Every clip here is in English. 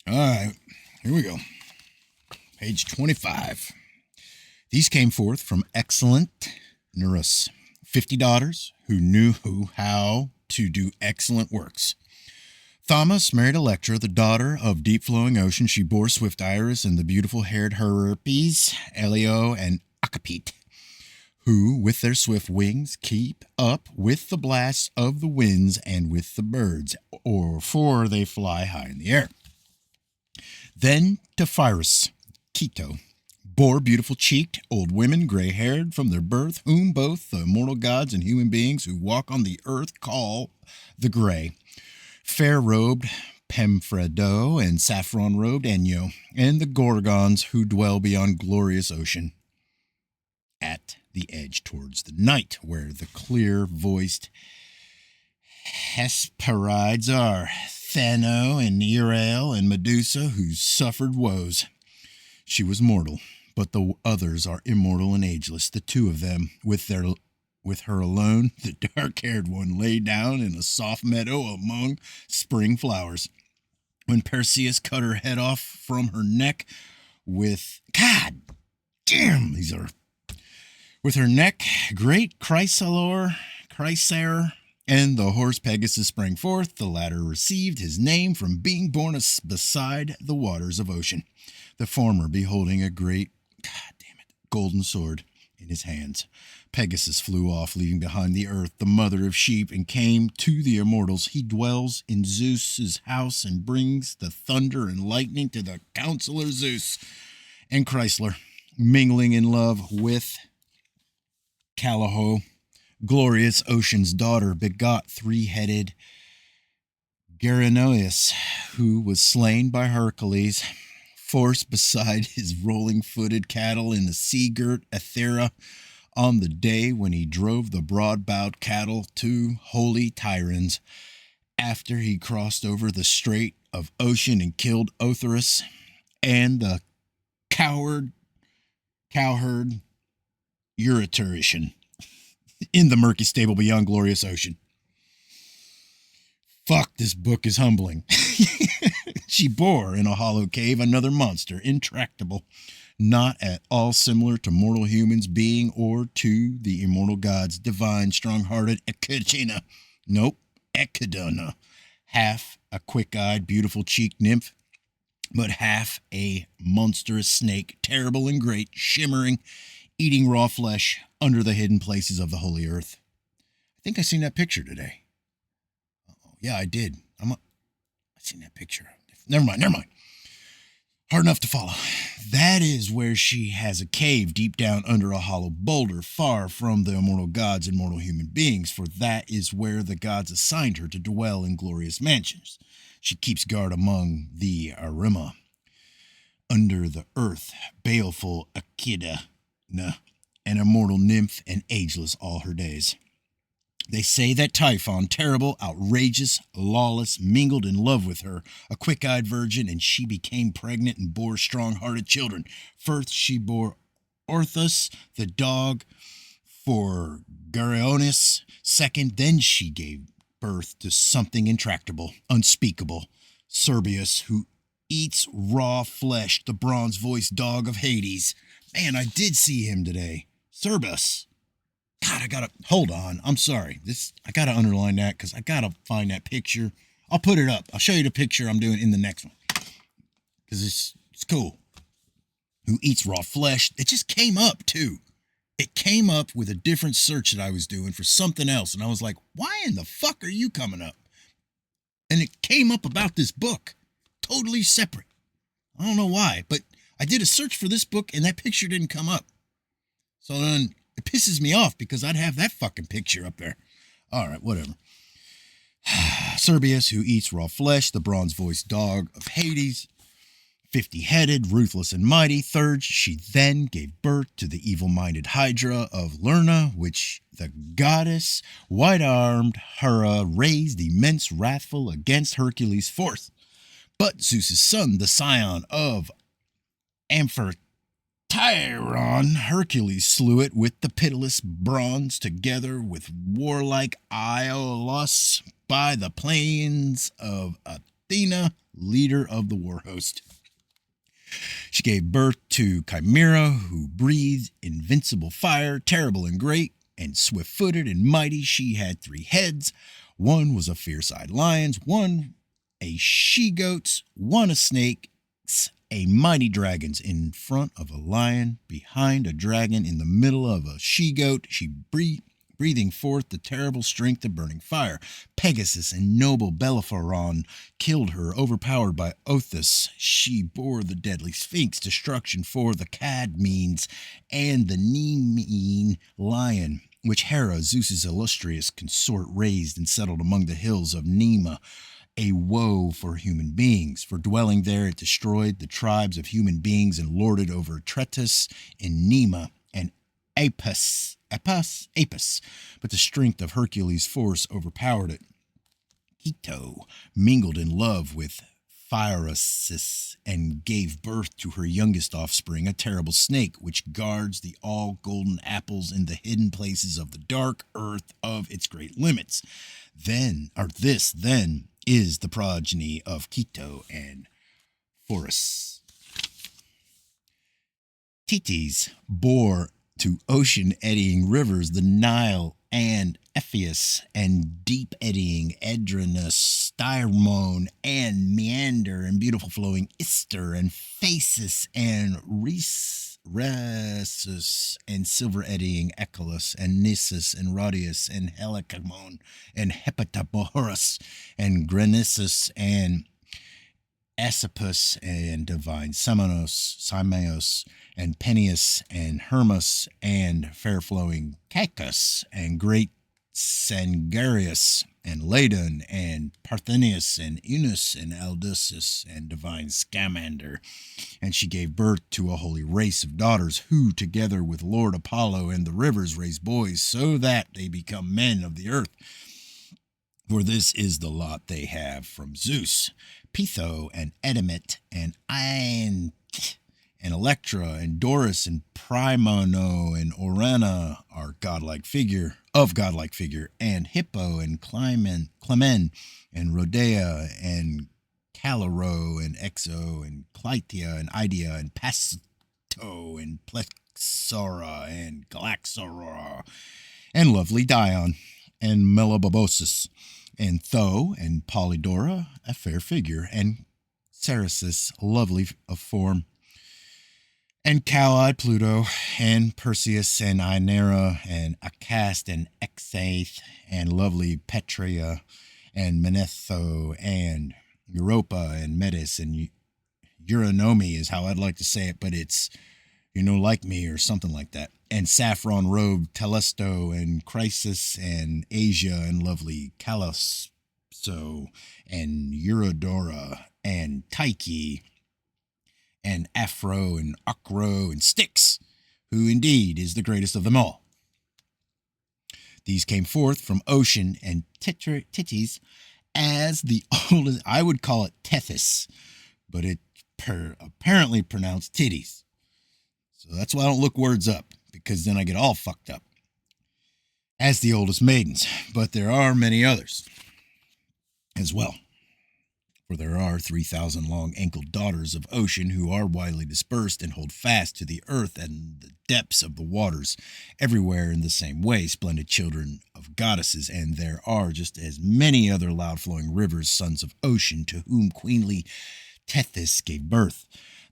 All right, here we go. Page 25. These came forth from excellent Nereus, 50 daughters who knew how to do excellent works. Thomas married Electra, the daughter of deep-flowing ocean. She bore swift Iris and the beautiful-haired Harpies, Elio, and Acapete, who, with their swift wings, keep up with the blasts of the winds and with the birds, for they fly high in the air. Then Tephyrus, Quito, bore beautiful-cheeked old women, gray-haired from their birth, whom both the immortal gods and human beings who walk on the earth call the gray. Fair-robed Pemfredo and saffron-robed Enyo, and the Gorgons who dwell beyond glorious ocean, at the edge towards the night, where the clear-voiced Hesperides are, Thano and Nereal and Medusa, who suffered woes. She was mortal, but the others are immortal and ageless, the two of them, with her alone, the dark-haired one, lay down in a soft meadow among spring flowers. When Perseus cut her head off from her neck with... God damn, these are... With her neck, great Chrysaor, and the horse Pegasus sprang forth. The latter received his name from being born beside the waters of ocean, the former beholding a great, golden sword in his hands. Pegasus flew off, leaving behind the earth, the mother of sheep, and came to the immortals. He dwells in Zeus's house and brings the thunder and lightning to the counselor Zeus. And Chrysler, mingling in love with Calliope, glorious Ocean's daughter, begot three-headed Gerenois, who was slain by Hercules, forced beside his rolling-footed cattle in the sea-girt Ethera on the day when he drove the broad-bowed cattle to holy Tyrans, after he crossed over the strait of ocean and killed Otherus and the cowherd Euryturician in the murky stable beyond glorious ocean. Fuck, this book is humbling. She bore in a hollow cave another monster, intractable, not at all similar to mortal humans being or to the immortal gods, divine, strong-hearted Echidna. Nope, Echidna. Half a quick-eyed, beautiful-cheeked nymph, but half a monstrous snake, terrible and great, shimmering, eating raw flesh under the hidden places of the holy earth. I think I seen that picture today. Yeah, I did. I seen that picture. Never mind. Hard enough to follow. That is where she has a cave deep down under a hollow boulder, far from the immortal gods and mortal human beings, for that is where the gods assigned her to dwell in glorious mansions. She keeps guard among the Arima. Under the earth, baleful Echidna, an immortal nymph and ageless all her days. They say that Typhon, terrible, outrageous, lawless, mingled in love with her, a quick-eyed virgin, and she became pregnant and bore strong-hearted children. First she bore Orthus, the dog, for Geryonis. Second, then she gave birth to something intractable, unspeakable, Cerberus, who eats raw flesh, the bronze-voiced dog of Hades. Man, I did see him today. Cerberus. God, hold on. I'm sorry. I gotta underline that because I gotta find that picture. I'll put it up. I'll show you the picture I'm doing in the next one because it's cool. Who eats raw flesh? It just came up too. It came up with a different search that I was doing for something else, and I was like, "Why in the fuck are you coming up?" And it came up about this book, totally separate. I don't know why, but I did a search for this book, and that picture didn't come up. So then it pisses me off because I'd have that fucking picture up there. All right, whatever. Cerberus, who eats raw flesh, the bronze-voiced dog of Hades, 50-headed, ruthless and mighty. Third, she then gave birth to the evil-minded Hydra of Lerna, which the goddess, white-armed Hera, raised immense wrathful against Hercules. Fourth, but Zeus' son, the scion of Amphitryon, Hercules slew it with the pitiless bronze, together with warlike Iolaus by the plains of Athena, leader of the war host. She gave birth to Chimera, who breathed invincible fire, terrible and great, and swift-footed and mighty. She had 3 heads. One was a fierce-eyed lion's, one a she-goat's, one a snake's, a mighty dragon's. In front of a lion, behind a dragon, in the middle of a she-goat, she breathing forth the terrible strength of burning fire. Pegasus and noble Bellerophon killed her, overpowered by Othis. She bore the deadly Sphinx, destruction for the Cadmeans, and the Nemean lion, which Hera, Zeus's illustrious consort, raised and settled among the hills of Nema. A woe for human beings. For dwelling there, it destroyed the tribes of human beings and lorded over Tethys in Nema and Apis. But the strength of Hercules' force overpowered it. Keto mingled in love with Phaerosis and gave birth to her youngest offspring, a terrible snake, which guards the all-golden apples in the hidden places of the dark earth of its great limits. This is the progeny of Keto and Phorus. Tethys bore to ocean-eddying rivers the Nile and Epheus, and deep-eddying Edrynus, Styrmone, and Meander, and beautiful flowing Ister, and Phasis, and Rhesus, and silver-eddying Echolus, and Nissus, and Rhodius, and Helicamon, and Hepataporus, and Grenissus, and Asipus, and divine Simeos, and Peneus, and Hermus, and fair-flowing Cacus, and great Sangarius, and Ladon, and Parthenius, and Eunice, and Aldusus, and divine Scamander. And she gave birth to a holy race of daughters, who, together with Lord Apollo and the rivers, raise boys, so that they become men of the earth. For this is the lot they have from Zeus. Pytho, and Edemet, and Aint, and Electra, and Doris, and Primono, and Orana are godlike figure, and Hippo, and Clement, and Rhodea, and Calero, and Exo, and Clytia, and Idea, and Pasto, and Plexora, and Galaxora, and lovely Dion, and Melibobosus, and Tho, and Polydora, a fair figure, and Ceresis, lovely of form, and cow-eyed Pluto, and Perseus, and Inera, and Acast, and Exath, and lovely Petrea, and Menetho, and Europa, and Metis, and Eurynome is how I'd like to say it, but it's, like me, or something like that. And saffron-robed Telesto, and Chrysis, and Asia, and lovely Calypso, and Eurodora, and Tyche, and Aphro, and Acro, and Styx, who indeed is the greatest of them all. These came forth from Ocean and Tethys as the oldest. I would call it Tethys, but it apparently pronounced titties. So that's why I don't look words up, because then I get all fucked up. As the oldest maidens, but there are many others as well. For there are 3,000 long-ankled daughters of Ocean who are widely dispersed and hold fast to the earth and the depths of the waters, everywhere in the same way, splendid children of goddesses, and there are just as many other loud-flowing rivers, sons of Ocean, to whom queenly Tethys gave birth.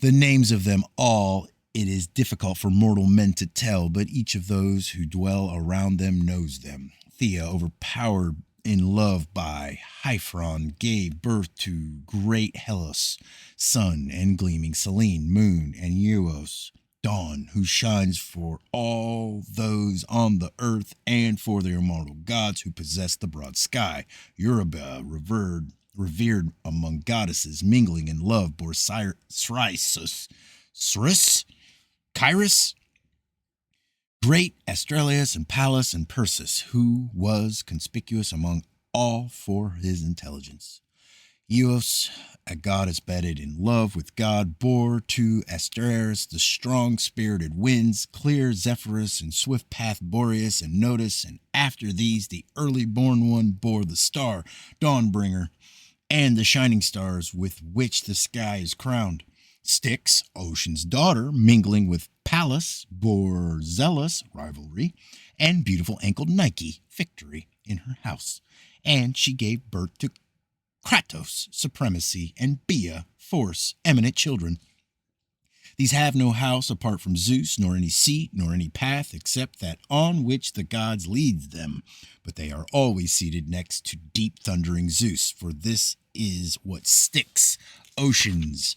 The names of them all it is difficult for mortal men to tell, but each of those who dwell around them knows them. Thea, overpowered in love by Hyphron, gave birth to great Hellas, sun, and gleaming Selene, moon, and Eos, dawn, who shines for all those on the earth and for the immortal gods who possess the broad sky. Eurybia, revered among goddesses, mingling in love, bore Cyrus, great Astralius, and Pallas, and Persis, who was conspicuous among all for his intelligence. Eos, a goddess bedded in love with God, bore to Asteris the strong-spirited winds, clear Zephyrus, and swift path Boreas and Notus, and after these the early-born one bore the star, Dawnbringer, and the shining stars with which the sky is crowned. Styx, Ocean's daughter, mingling with Pallas, bore zealous rivalry, and beautiful ankled Nike, victory, in her house. And she gave birth to Kratos, supremacy, and Bia, force, eminent children. These have no house apart from Zeus, nor any seat, nor any path, except that on which the gods leads them. But they are always seated next to deep thundering Zeus, for this is what Styx, Ocean's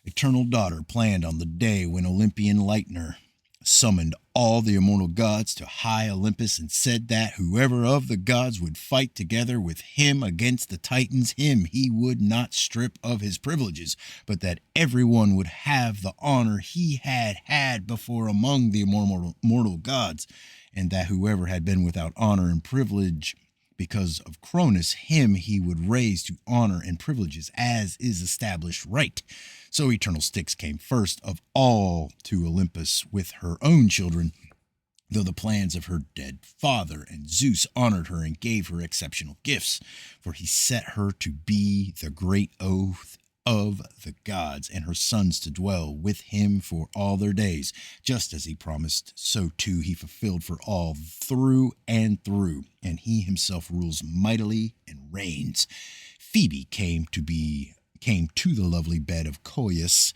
eternal daughter, planned on the day when Olympian Lightner summoned all the immortal gods to high Olympus and said that whoever of the gods would fight together with him against the Titans, him he would not strip of his privileges, but that everyone would have the honor he had had before among the immortal gods, and that whoever had been without honor and privilege because of Cronus, him he would raise to honor and privileges as is established right. So eternal Styx came first of all to Olympus with her own children, though the plans of her dead father, and Zeus honored her and gave her exceptional gifts, for he set her to be the great oath of the gods, and her sons to dwell with him for all their days. Just as he promised, so too he fulfilled for all through and through, and he himself rules mightily and reigns. Phoebe came to the lovely bed of Coeus,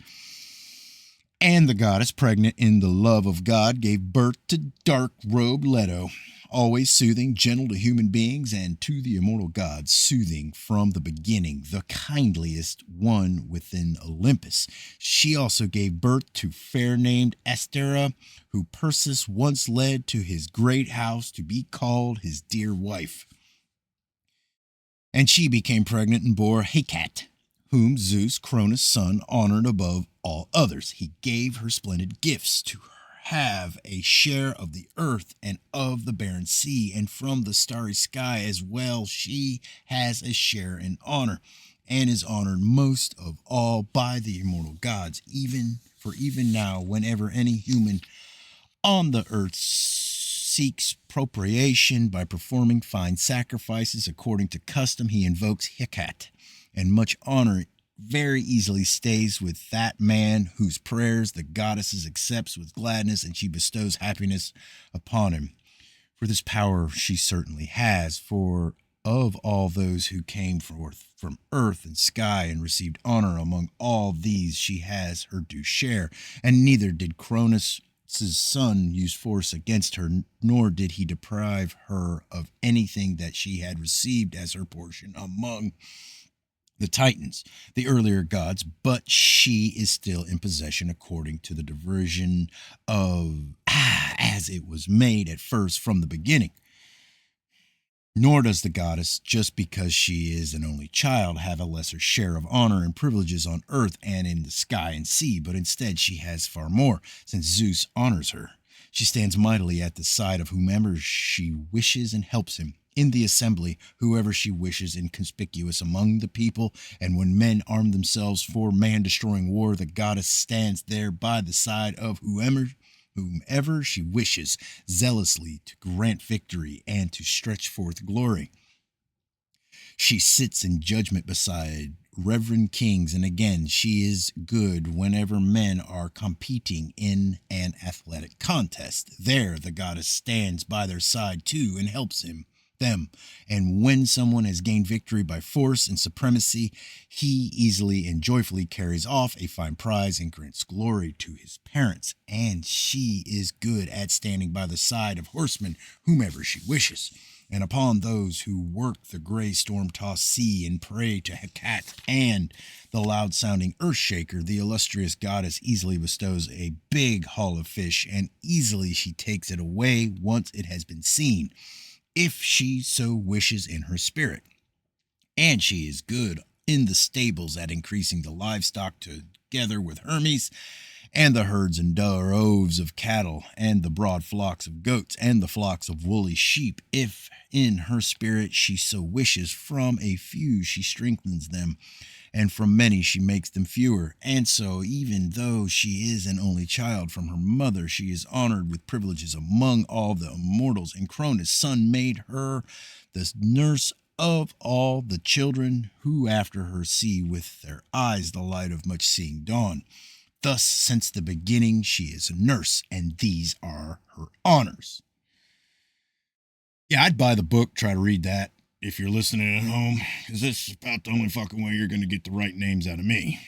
and the goddess, pregnant in the love of God, gave birth to dark-robed Leto, always soothing, gentle to human beings and to the immortal gods, soothing from the beginning, the kindliest one within Olympus. She also gave birth to fair-named Astera, who Perseus once led to his great house to be called his dear wife. And she became pregnant and bore Hecate, whom Zeus, Cronus' son, honored above all others. He gave her splendid gifts to have a share of the earth and of the barren sea, and from the starry sky as well she has a share in honor, and is honored most of all by the immortal gods, even now, whenever any human on the earth seeks propitiation by performing fine sacrifices according to custom, he invokes Hecate, and much honor very easily stays with that man whose prayers the goddesses accepts with gladness, and she bestows happiness upon him. For this power she certainly has, for of all those who came forth from earth and sky and received honor, among all these she has her due share, and neither did Cronus' son use force against her, nor did he deprive her of anything that she had received as her portion among the Titans, the earlier gods, but she is still in possession according to the division of as it was made at first from the beginning. Nor does the goddess, just because she is an only child, have a lesser share of honor and privileges on earth and in the sky and sea, but instead she has far more, since Zeus honors her. She stands mightily at the side of whomever she wishes and helps him in the assembly, whoever she wishes, inconspicuous among the people, and when men arm themselves for man-destroying war, the goddess stands there by the side of whomever she wishes, zealously to grant victory and to stretch forth glory. She sits in judgment beside reverend kings, and again she is good whenever men are competing in an athletic contest. There the goddess stands by their side too and helps them, and when someone has gained victory by force and supremacy, he easily and joyfully carries off a fine prize and grants glory to his parents, and she is good at standing by the side of horsemen whomever she wishes, and upon those who work the gray storm-tossed sea and pray to Hecate and the loud-sounding earth-shaker, the illustrious goddess easily bestows a big haul of fish, and easily she takes it away once it has been seen, if she so wishes in her spirit. And she is good in the stables at increasing the livestock together with Hermes, and the herds and droves of cattle, and the broad flocks of goats, and the flocks of woolly sheep. If in her spirit she so wishes, from a few she strengthens them, and from many she makes them fewer. And so, even though she is an only child from her mother, she is honored with privileges among all the immortals, and Cronus' son made her the nurse of all the children who after her see with their eyes the light of much seeing dawn. Thus, since the beginning, she is a nurse, and these are her honors. Yeah, I'd buy the book, try to read that if you're listening at home, because this is about the only fucking way you're going to get the right names out of me.